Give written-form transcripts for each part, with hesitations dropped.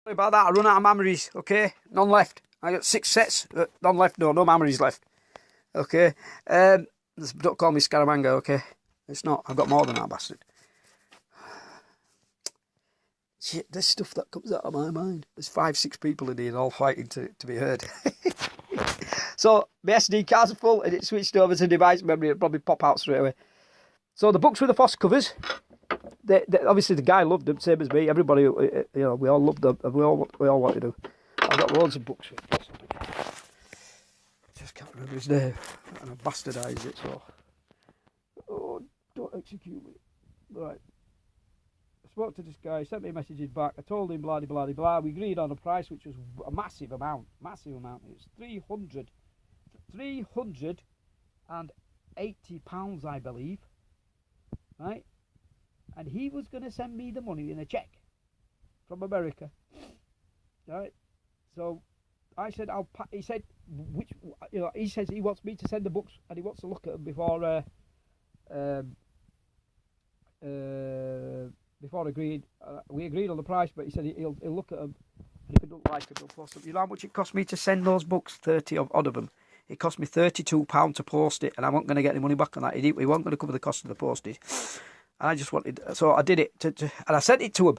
Sorry about that, I run out of memories, okay? None left. I got 6 sets, none left, no memories left. Okay? Don't call me Scaramanga, okay? It's not, I've got more than that bastard. Shit, there's stuff that comes out of my mind. There's 5, 6 people in here all fighting to be heard. So, my SD cards are full and it switched over to device memory. It'll probably pop out straight away. So, the books with the Foss covers, obviously the guy loved them, same as me. Everybody, you know, we all loved them. We all want to do. I've got loads of books with Foss. Just can't remember his name. And I bastardised it, so. Oh, don't execute me. Right. I spoke to this guy, sent me messages back. I told him blah, blah, blah, blah. We agreed on a price, which was a massive amount. Massive amount. It was £380, I believe. Right? And he was going to send me the money in a cheque from America. Right? So I said, he said, he says he wants me to send the books and he wants to look at them before agreed. We agreed on the price, but he said he'll look at them, and if he don't like them, he'll post them. You know how much it cost me to send those books? 30 odd of them. It cost me £32 to post it, and I wasn't going to get any money back on that. He wasn't going to cover the cost of the postage. And I just wanted, so I did it, and I sent it to him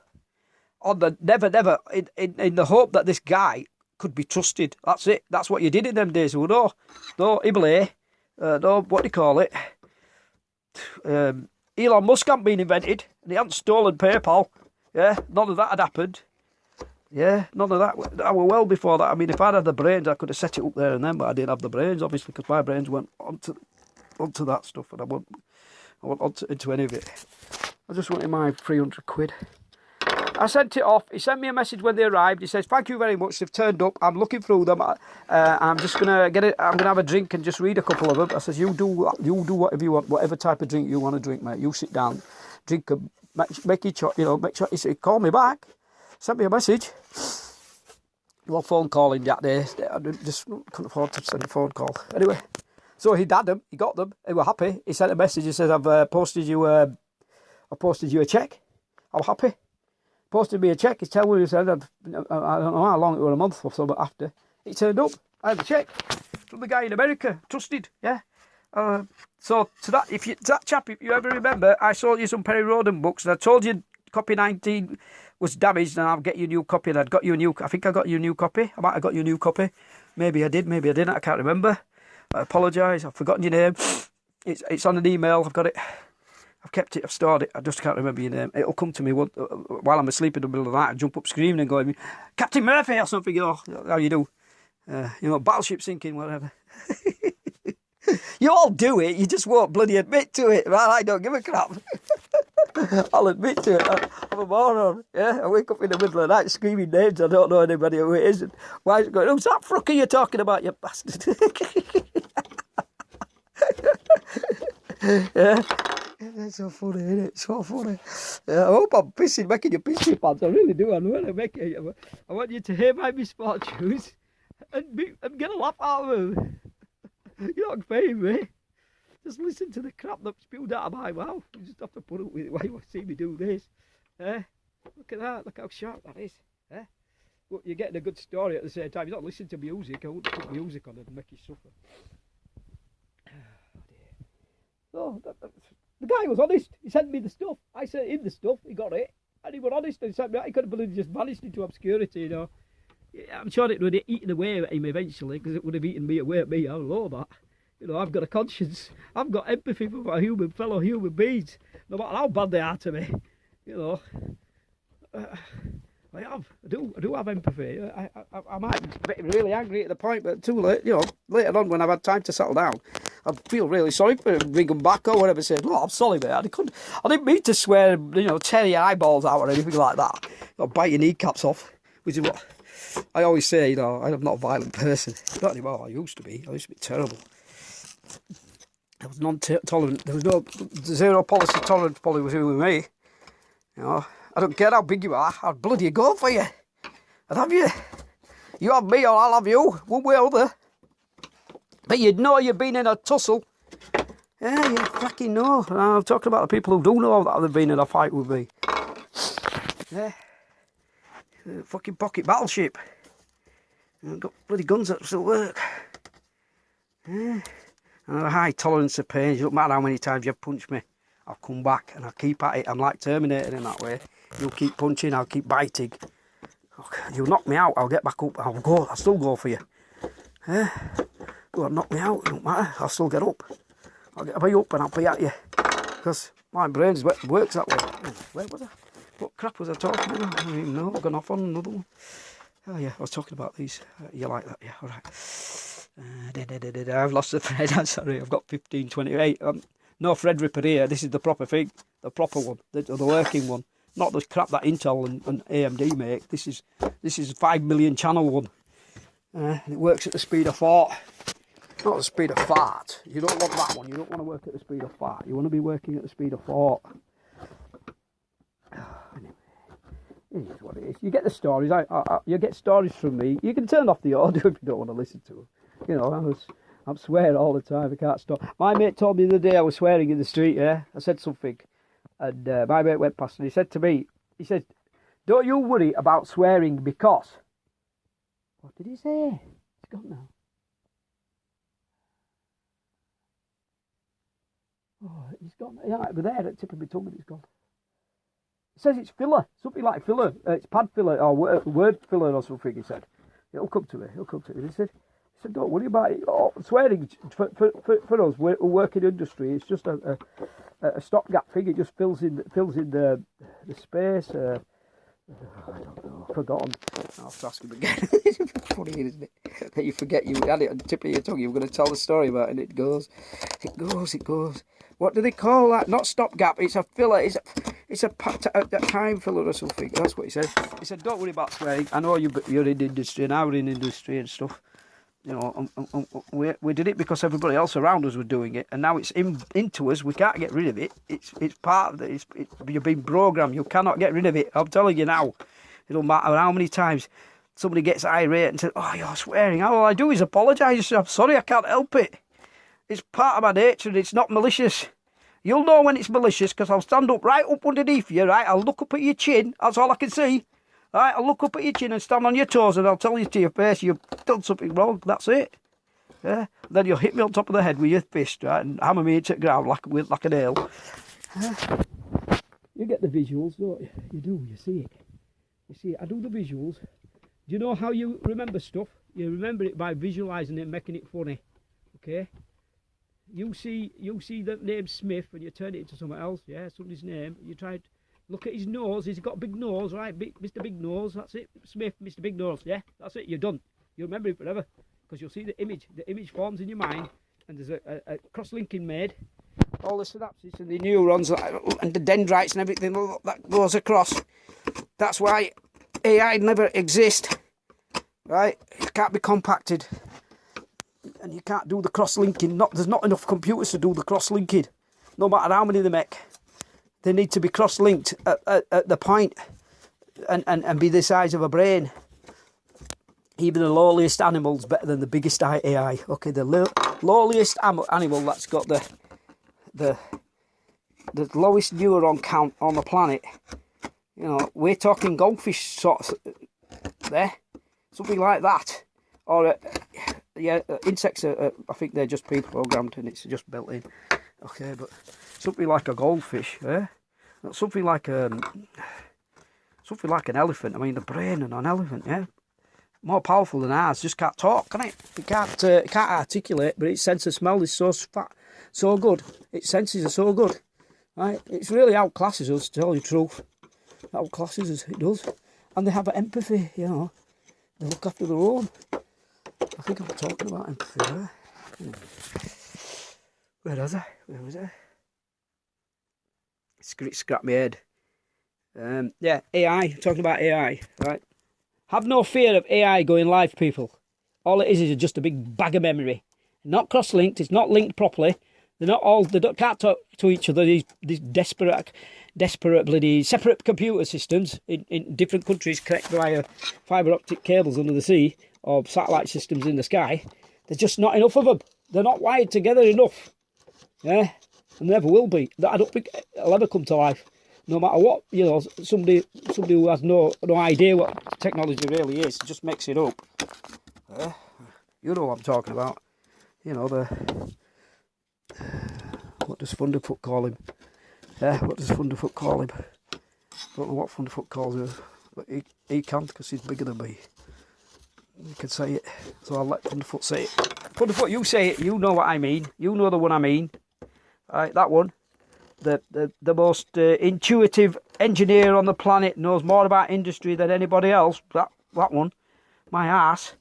on the never, in the hope that this guy could be trusted. That's it. That's what you did in them days. Well, no, Iblay, no, what do you call it? Elon Musk hadn't been invented, and he hadn't stolen PayPal. Yeah, none of that had happened. Yeah, none of that. I was well before that. I mean, if I'd had the brains, I could have set it up there and then, but I didn't have the brains, obviously, because my brains went onto that stuff, and I wasn't into any of it. I just wanted my £300. I sent it off. He sent me a message when they arrived. He says, "Thank you very much. They've turned up. I'm looking through them. I'm just gonna get it. I'm gonna have a drink and just read a couple of them." I says, "You do whatever you want, whatever type of drink you want to drink, mate. You sit down, drink them, make your choice. You know, make sure." He said, "Call me back." Sent me a message. No phone calling that day. I just couldn't afford to send a phone call. Anyway, so he had them. He got them. He were happy. He sent a message. He says, "I've posted you a check." I was happy. Posted me a check. He's telling me, he said, I don't know how long it was, a month or so, but after it turned up, I had a check from the guy in America, trusted, yeah. So to that, that chap, if you ever remember, I sold you some Perry Roden books, and I told you copy 19 was damaged, and I'll get you a new copy. And I think I got you a new copy. I might have got you a new copy. Maybe I did, maybe I didn't. I can't remember. I apologise. I've forgotten your name. It's on an email. I've got it. I've kept it, I've stored it, I just can't remember your name. It'll come to me while I'm asleep in the middle of the night and jump up screaming and going, "Captain Murphy," or something, how you do? Battleship sinking, whatever. You all do it, you just won't bloody admit to it. Well, I don't give a crap. I'll admit to it, I'm a moron. Yeah, I wake up in the middle of the night screaming names, I don't know anybody who it is. And why is it going, "Who's that frucker you're talking about, you bastard?" Yeah. That's so funny, isn't it? So funny. I hope I'm making you piss your pants. I really do. I want you to hear my misfortunes and get a laugh out of them. You're not paying me. Just listen to the crap that's spewed out of my mouth. You just have to put up with it while you see me do this. Look at that. Look how sharp that is. But you're getting a good story at the same time. You're not listening to music. I wouldn't put music on it and make you suffer. Oh, the guy was honest. He sent me the stuff. I sent him the stuff. He got it. And he was honest. And he sent me out. He couldn't believe he just vanished into obscurity, you know. I'm sure it would have eaten away at him eventually, because it would have eaten me away at me. I know that. You know, I've got a conscience. I've got empathy for my fellow human beings, no matter how bad they are to me. You know. I do have empathy. I might be really angry at the point, but too late, you know, later on when I've had time to settle down, I feel really sorry for him, bring him back or whatever, saying, "Oh, I'm sorry, mate, I didn't mean to swear, you know, tear your eyeballs out or anything like that, or bite your kneecaps off," which is what I always say, you know, I'm not a violent person. Not anymore, I used to be terrible. I was non-tolerant, there was no zero policy tolerance policy with me, you know. I don't care how big you are, I'd bloody go for you. I'd have you. You have me or I'll have you, one way or other. But you'd know you've been in a tussle. Yeah, you fucking know. And I'm talking about the people who do know that they've been in a fight with me. Yeah. Fucking pocket battleship. I've got bloody guns that still work. Yeah. And a high tolerance of pain. It doesn't matter how many times you've punched me. I'll come back and I'll keep at it. I'm like Terminator in that way. You'll keep punching, I'll keep biting. Okay, you'll knock me out, I'll get back up. I'll still go for you. Yeah. Go on, knock me out, it don't matter. I'll still get up. I'll get up and I'll be at you. Because my brain works that way. Where was I? What crap was I talking about? I don't even know. I've gone off on another one. Oh yeah, I was talking about these. You like that? Yeah, alright. I've lost the thread. I'm sorry, I've got 1528. No thread ripper here. This is the proper thing, the proper one, the working one, not the crap that Intel and AMD make. This is 5 million channel one. And it works at the speed of thought, not the speed of fart. You don't want that one. You don't want to work at the speed of fart. You want to be working at the speed of thought. Anyway, it is what it is. You get the stories. You get stories from me. You can turn off the audio if you don't want to listen to them. You know, I'm swearing all the time. I can't stop. My mate told me the other day I was swearing in the street. Yeah, I said something, and my mate went past and he said to me, he said, "Don't you worry about swearing because." What did he say? It's gone now. Oh, he's gone. Yeah, over there at the tip of my tongue, and it's gone. It says it's filler, something like filler. It's pad filler or word filler or something. He said, "It'll come to me. It'll come to me." He said, "Don't worry about it. Oh, swearing for us, we're working industry. It's just a stopgap thing. It just fills in the space." I don't know. Forgotten. I'll have to ask him again. It's funny, isn't it? That you forget you had it on the tip of your tongue. You were going to tell the story about it, and it goes. What do they call that? Not stopgap. It's a filler. It's a time filler or something. That's what he said. He said, "Don't worry about swearing. I know you're in industry, and I'm in industry and stuff. You know, we did it because everybody else around us were doing it, and now it's into us. We can't get rid of it. It's part of it. You've been programmed. You cannot get rid of it. I'm telling you now. It don't matter how many times somebody gets irate and says, 'Oh, you're swearing.' All I do is apologise. I'm sorry, I can't help it. It's part of my nature, and it's not malicious. You'll know when it's malicious because I'll stand up right up underneath you, right? I'll look up at your chin. That's all I can see. Right, I'll look up at your chin and stand on your toes, and I'll tell you to your face you've done something wrong. That's it. Yeah. Then you'll hit me on top of the head with your fist, right, and hammer me into the ground like a nail. You get the visuals, don't you? You do. You see it. You see it. I do the visuals. Do you know how you remember stuff? You remember it by visualising it and making it funny. Okay. You see the name Smith and you turn it into something else. Yeah, somebody's name. You try to look at his nose. He's got a big nose, right? Mr. Big Nose. That's it. Smith, Mr. Big Nose. Yeah, that's it. You're done. You remember it forever because you'll see the image. The image forms in your mind, and there's a cross-linking made. All the synapses and the neurons and the dendrites and everything that goes across. That's why AI never exist, right? It can't be compacted, and you can't do the cross-linking. There's not enough computers to do the cross-linking, no matter how many they make. They need to be cross-linked at the point and be the size of a brain. Even the lowliest animal's better than the biggest AI. Okay, the lowliest animal that's got the lowest neuron count on the planet. You know, we're talking goldfish sorts there, something like that. Or yeah, insects are, I think they're just pre-programmed and it's just built in. Okay, but something like a goldfish, yeah, something like an elephant. I mean, the brain of an elephant, yeah, more powerful than ours. Just can't talk, can it? It can't articulate, but its sense of smell is so good. Its senses are so good, right? It's really outclasses us, to tell you the truth. Outclasses us, it does, and they have empathy. You know, they look after their own. I think I'm talking about empathy there. Where was I? Scrap my head. Yeah, AI. Talking about AI, right? Have no fear of AI going live, people. All it is just a big bag of memory. Not cross-linked. It's not linked properly. They can't talk to each other. These desperate bloody separate computer systems in different countries connected via fibre optic cables under the sea or satellite systems in the sky. There's just not enough of them. They're not wired together enough. Yeah, and never will be. I don't think it'll ever come to life. no matter what, you know, somebody who has no idea what technology really is, just makes it up. You know what I'm talking about. You know, what does Thunderfoot call him? What does Thunderfoot call him? Don't know what Thunderfoot calls him, but he can't because he's bigger than me. He can say it, so I'll let Thunderfoot say it. Thunderfoot, you say it. You know what I mean. You know the one I mean. Right, that one. The most intuitive engineer on the planet, knows more about industry than anybody else. That one. My ass.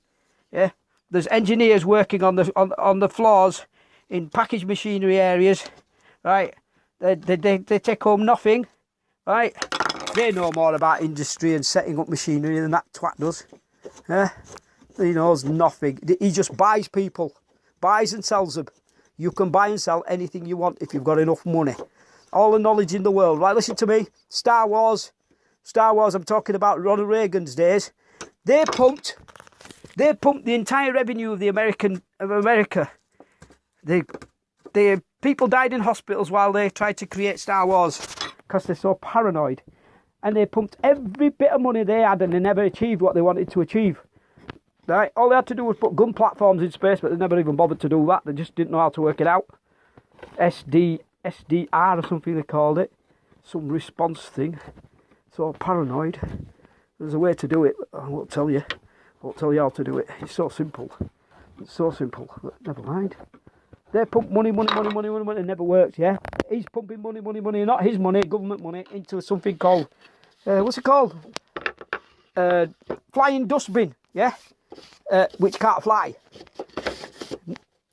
Yeah. There's engineers working on the floors in package machinery areas. Right. They take home nothing. Right. They know more about industry and setting up machinery than that twat does. Yeah. He knows nothing. He just buys people. Buys and sells them. You can buy and sell anything you want if you've got enough money. All the knowledge in the world. Right, listen to me. Star Wars, I'm talking about Ronald Reagan's days. They pumped the entire revenue of America. The people died in hospitals while they tried to create Star Wars because they're so paranoid. And they pumped every bit of money they had and they never achieved what they wanted to achieve. Right? All they had to do was put gun platforms in space, but they never even bothered to do that. They just didn't know how to work it out. SDR or something they called it. Some response thing. So paranoid. There's a way to do it. I won't tell you. I won't tell you how to do it. It's so simple. It's so simple. But never mind. They pump money. It never works, yeah? He's pumping money, not his money, government money, into something called, what's it called? Flying dustbin, yeah? Which can't fly.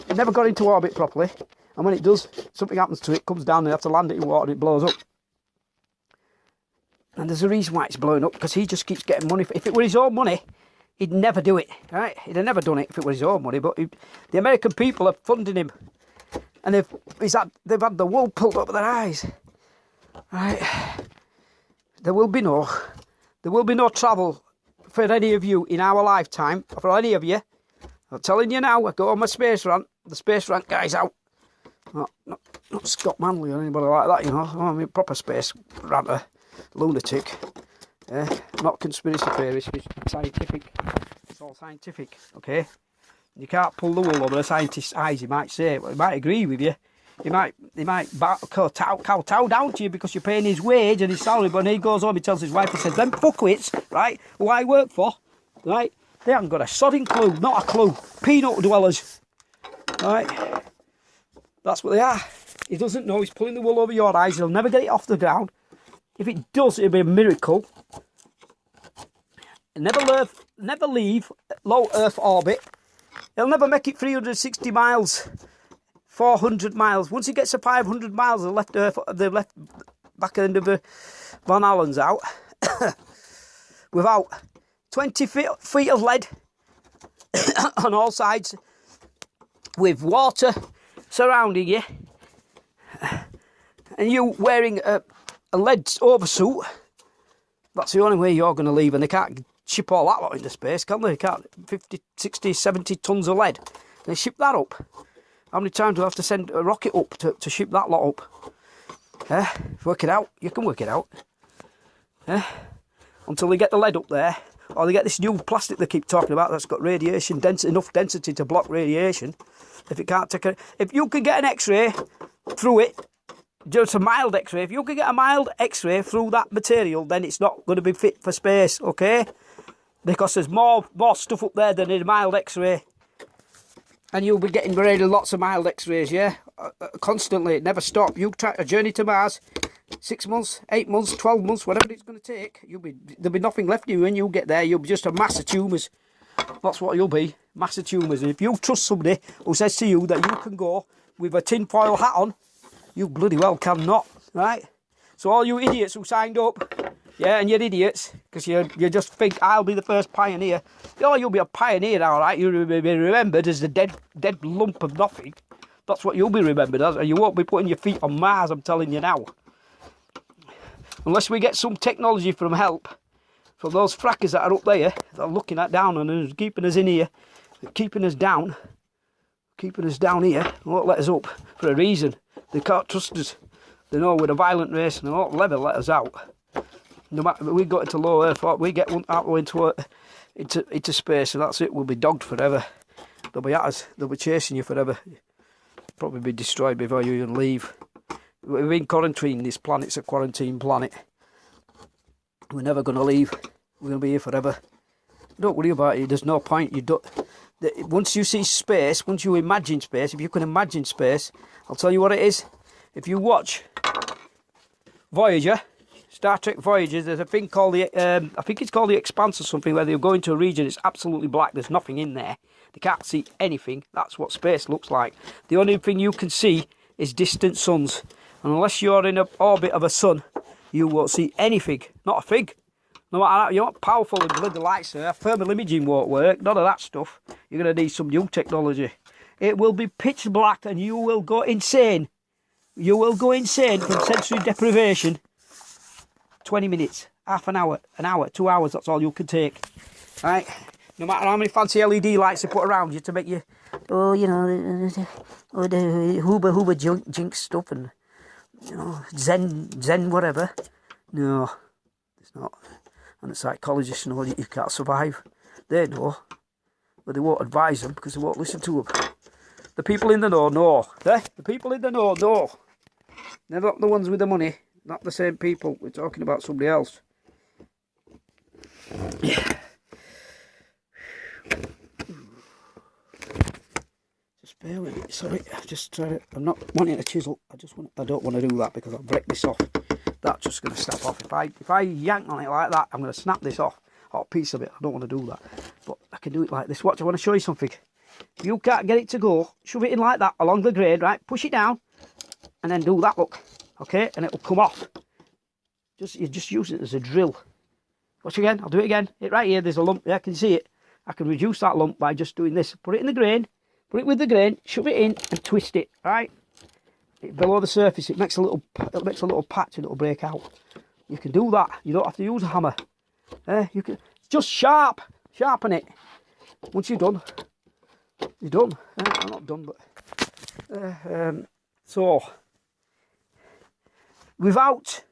It never got into orbit properly. And when it does, something happens to it, comes down, and they have to land it in water, and it blows up. And there's a reason why it's blowing up, because he just keeps getting money. If it were his own money, he'd never do it, right? He'd have never done it if it were his own money, but the American people are funding him. And they've had the wool pulled over their eyes. Right? There will be no travel for any of you in our lifetime, for any of you. I'm telling you now, I go on my space rant. The space rant guy's out. Not Scott Manley or anybody like that, you know. I mean, proper space ranter, lunatic. Not conspiracy theorist, it's scientific. It's all scientific, okay? You can't pull the wool over a scientist's eyes, he might say. Well, he might agree with you. He might kowtow down to you because you're paying his wage and his salary, but when he goes home, he tells his wife, he says, them fuckwits, right, who I work for, right, they haven't got a sodding clue, not a clue. Peanut dwellers, right? That's what they are. He doesn't know, he's pulling the wool over your eyes, he'll never get it off the ground. If it does, it'll be a miracle. Never leave low Earth orbit. He'll never make it 360 miles, 400 miles. Once he gets to 500 miles, they've left back end of the Van Allen's out without 20 feet of lead on all sides, with water surrounding you, and you wearing a lead oversuit. That's the only way you're going to leave, and they can't ship all that lot into space, can they? They can't. 50, 60, 70 tons of lead. They ship that up. How many times do I have to send a rocket up to ship that lot up? Work it out. You can work it out. Until they get the lead up there, or they get this new plastic they keep talking about that's got radiation enough density to block radiation. If it can't take if you can get an X-ray through it, just a mild X-ray. If you can get a mild X-ray through that material, then it's not going to be fit for space, okay? Because there's more stuff up there than in a mild X-ray. And you'll be getting really lots of mild X-rays, yeah? Constantly, it never stop. You try a journey to Mars, 6 months, 8 months, 12 months, whatever it's going to take, there'll be nothing left of you when you get there. You'll be just a mass of tumours. That's what you'll be, mass of tumours. And if you trust somebody who says to you that you can go with a tinfoil hat on, you bloody well cannot, right? So all you idiots who signed up, yeah, and you're idiots, because you just think I'll be the first pioneer. Oh, you'll be a pioneer, all right. You'll be remembered as the dead lump of nothing. That's what you'll be remembered as, and you won't be putting your feet on Mars, I'm telling you now. Unless we get some technology from those frackers that are up there, that are looking down on us, keeping us in here, keeping us down here, won't let us up for a reason. They can't trust us. They know with a violent race and they won't never let us out. No matter we got into low Earth orbit, we get one out into space, and that's it. We'll be dogged forever. They'll be at us. They'll be chasing you forever. Probably be destroyed before you even leave. We're in quarantine. This planet's a quarantine planet. We're never going to leave. We're going to be here forever. Don't worry about it. There's no point. You don't. Once you see space, once you imagine space, if you can imagine space, I'll tell you what it is. If you watch Voyager, Star Trek Voyager, there's a thing called the, I think it's called the Expanse or something, where they go into a region, it's absolutely black, there's nothing in there. They can't see anything. That's what space looks like. The only thing you can see is distant suns. And unless you're in an orbit of a sun, you won't see anything. Not a fig. No matter how, you're not powerful in bloody lights there. Thermal imaging won't work. None of that stuff. You're going to need some new technology. It will be pitch black and you will go insane. You will go insane from sensory deprivation. 20 minutes, half an hour, 2 hours, that's all you can take. Right? No matter how many fancy LED lights they put around you to make you, oh, you know, the hooba jinx stuff and, you know, zen whatever. No, it's not. And the psychologists know that you can't survive. They know, but they won't advise them because they won't listen to them. The people in the know. The people in the know. They're not the ones with the money. Not the same people. We're talking about somebody else. Just bear with me. Sorry, I'm not wanting a chisel. I don't want to do that because I'll break this off. That's just going to snap off. If I yank on it like that, I'm going to snap this off. Or a piece of it. I don't want to do that. But I can do it like this. Watch, I want to show you something. If you can't get it to go, shove it in like that along the grade, right? Push it down and then do that, look. Okay, and it'll come off. You just use it as a drill. Watch again, I'll do it again. It right here, there's a lump. Yeah, I can see it. I can reduce that lump by just doing this. Put it in the grain, put it with the grain, shove it in and twist it, right? Below the surface, it makes a little patch and it'll break out. You can do that. You don't have to use a hammer. You can just sharpen it. Once you're done, you're done. I'm not done, but so without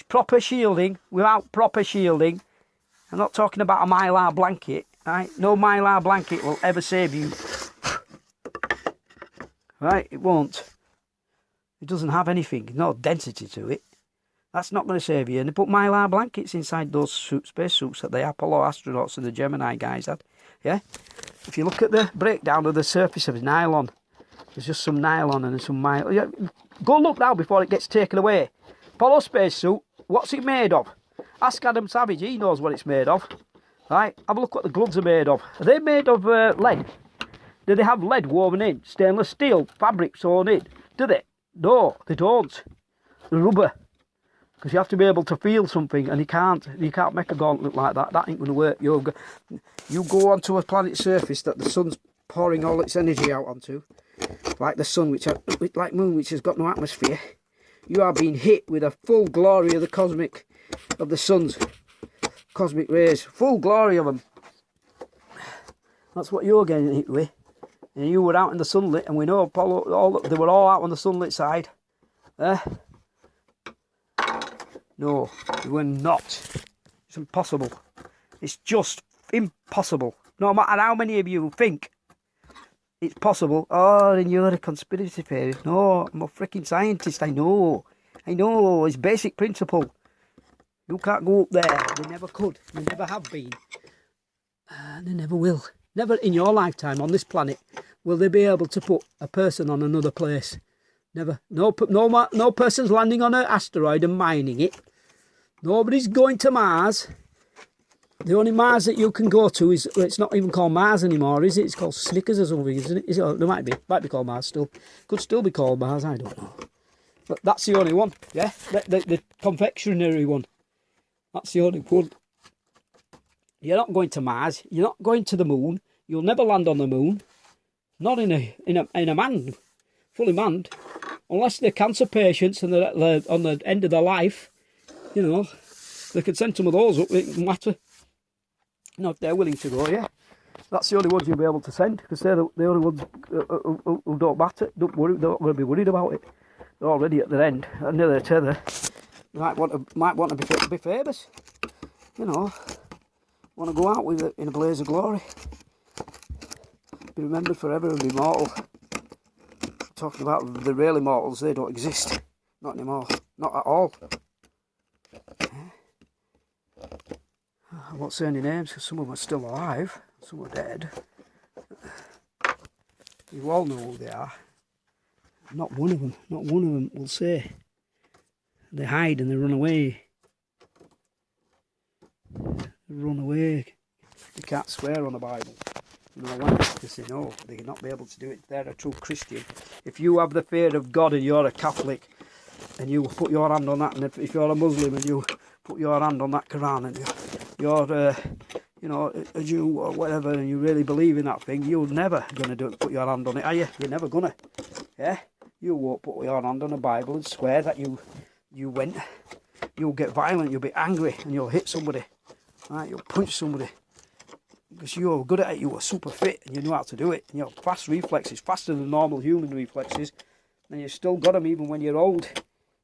proper shielding, I'm not talking about a mylar blanket, right? No mylar blanket will ever save you, right? It won't. It doesn't have anything, no density to it. That's not going to save you. And they put mylar blankets inside those space suits that the Apollo astronauts and the Gemini guys had. Yeah. If you look at the breakdown of the surface of nylon, there's just some nylon and some mylar. Yeah, go look now before it gets taken away. Apollo spacesuit, what's it made of? Ask Adam Savage, he knows what it's made of. Right, have a look what the gloves are made of. Are they made of lead? Do they have lead woven in? Stainless steel, fabric sewn in? Do they? No, they don't. The rubber. Because you have to be able to feel something, and you can't make a gauntlet like that. That ain't going to work. You go onto a planet's surface that the sun's pouring all its energy out onto, like the sun, like moon, which has got no atmosphere. You are being hit with a full glory of the sun's cosmic rays. Full glory of them. That's what you're getting hit with. And you were out in the sunlit, and we know Apollo, they were all out on the sunlit side. No, they were not. It's impossible. It's just impossible. No matter how many of you think it's possible. Oh, then you're a conspiracy theorist. No, I'm a freaking scientist. I know. It's basic principle. You can't go up there. They never could. They never have been. And they never will. Never in your lifetime on this planet will they be able to put a person on another place. Never. No person's landing on an asteroid and mining it. Nobody's going to Mars. The only Mars that you can go to is, well, it's not even called Mars anymore, is it? It's called Snickers or something, isn't it? It might be called Mars still. Could still be called Mars, I don't know. But that's the only one, yeah? The confectionery one. That's the only one. You're not going to Mars. You're not going to the moon. You'll never land on the moon. Not in a man, fully manned. Unless they're cancer patients and they're on the end of their life, you know, they could send some of those up. It doesn't matter. You know, if they're willing to go, yeah. That's the only ones you'll be able to send because they're the only ones who don't matter. Don't worry, they're not going to be worried about it. They're already at their end, nearly a tether. You might want to be famous, you know. Want to go out with it in a blaze of glory. Be remembered forever and be immortal. Talking about the real immortals, they don't exist. Not anymore. Not at all. I won't say any names because some of them are still alive. Some are dead. You all know who they are. Not one of them will say. They hide and they run away. They run away. They can't swear on the Bible. You know why? Because they know they will not be able to do it. They're a true Christian. If you have the fear of God and you're a Catholic and you put your hand on that, and if you're a Muslim and you put your hand on that Quran and you're you know, a Jew or whatever, and you really believe in that thing, you're never going to put your hand on it, are you? You're never going to. Yeah? You won't put your hand on a Bible and swear that you went. You'll get violent, you'll be angry, and you'll hit somebody. Right? You'll punch somebody. Because you're good at it, you are super fit, and you know how to do it. And you have fast reflexes, faster than normal human reflexes. And you've still got them even when you're old.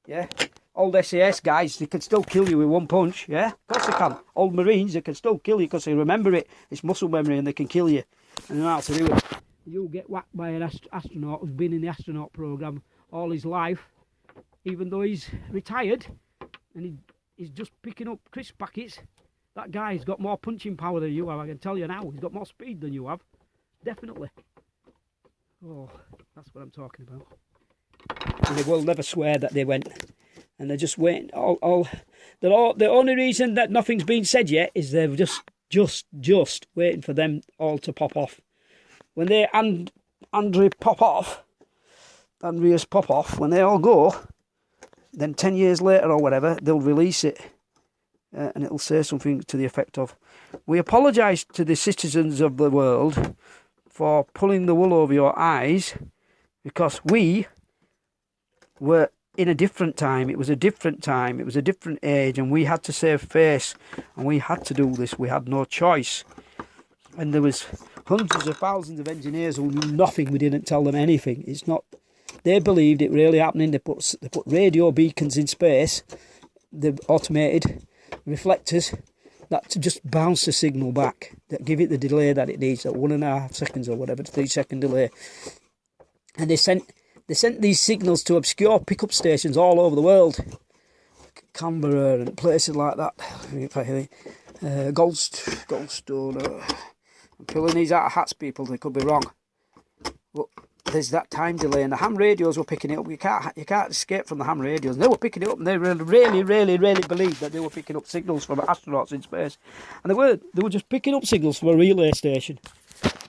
Yeah? Old SAS guys, they can still kill you with one punch. Yeah? Of course they can. Old Marines, they can still kill you because they remember it. It's muscle memory and they can kill you. And they know how to do it. You'll get whacked by an astronaut who's been in the astronaut program all his life, even though he's retired and he's just picking up crisp packets. That guy's got more punching power than you have, I can tell you now. He's got more speed than you have. Definitely. Oh, that's what I'm talking about. And they will never swear that they went. And they're just waiting. The only reason that nothing's been said yet is they're just waiting for them all to pop off. When they Andreas pop off, when they all go, then 10 years later or whatever, they'll release it. And it'll say something to the effect of, "We apologise to the citizens of the world for pulling the wool over your eyes because we were in a different time. It was a different time. It was a different age, and we had to save face, and we had to do this. We had no choice." And there was hundreds of thousands of engineers who knew nothing. We didn't tell them anything. It's not. They believed it really happening. They put radio beacons in space, the automated reflectors that to just bounce the signal back, that give it the delay that it needs, at 1.5 seconds or whatever, 3-second delay. And they sent these signals to obscure pickup stations all over the world, Canberra and places like that. Goldstone. I'm pulling these out of hats, people. They could be wrong, but there's that time delay, and the ham radios were picking it up. You can't escape from the ham radios. And they were picking it up, and they really believed that they were picking up signals from astronauts in space, and they were just picking up signals from a relay station.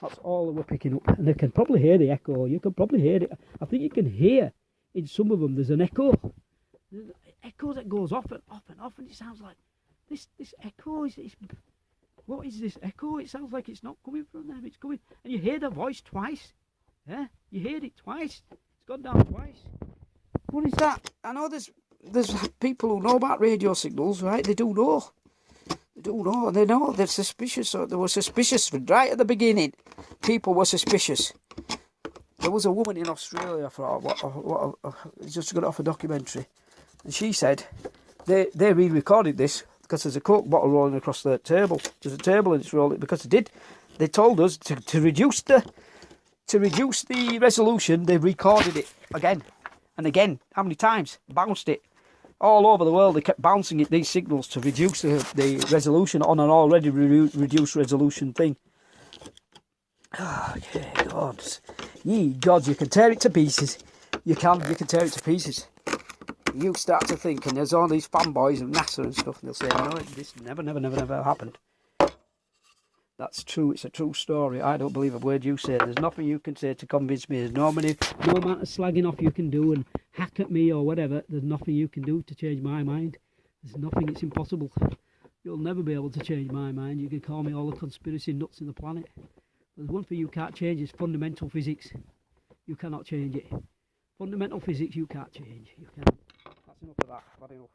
That's all they were picking up, and they can probably hear the echo. You can probably hear it. I think you can hear in some of them. There's an echo. There's an echo that goes off and off and off, and it sounds like this echo is. What is this echo? It sounds like it's not coming from them. It's coming, and you hear the voice twice. Yeah, you heard it twice. It's gone down twice. What is that? I know there's people who know about radio signals, right? They do know. And they know they're suspicious. So they were suspicious right at the beginning. People were suspicious. There was a woman in Australia, I thought, just got off a documentary, and she said they re-recorded this because there's a Coke bottle rolling across the table. There's a table and it's rolling because they told us to reduce the resolution. They recorded it again and again. How many times? Bounced it all over the world. They kept bouncing it, these signals, to reduce the resolution on an already reduced resolution thing. Oh, yeah, gods. Ye gods, you can tear it to pieces. You can tear it to pieces. You start to think, and there's all these fanboys of NASA and stuff, and they'll say, no, this never happened. That's true. It's a true story. I don't believe a word you say. There's nothing you can say to convince me. There's no amount of slagging off you can do and hack at me or whatever. There's nothing you can do to change my mind. There's nothing. It's impossible. You'll never be able to change my mind. You can call me all the conspiracy nuts in the planet. There's one thing you can't change is fundamental physics. You cannot change it. Fundamental physics you can't change. You can't. That's enough of that. Bad enough.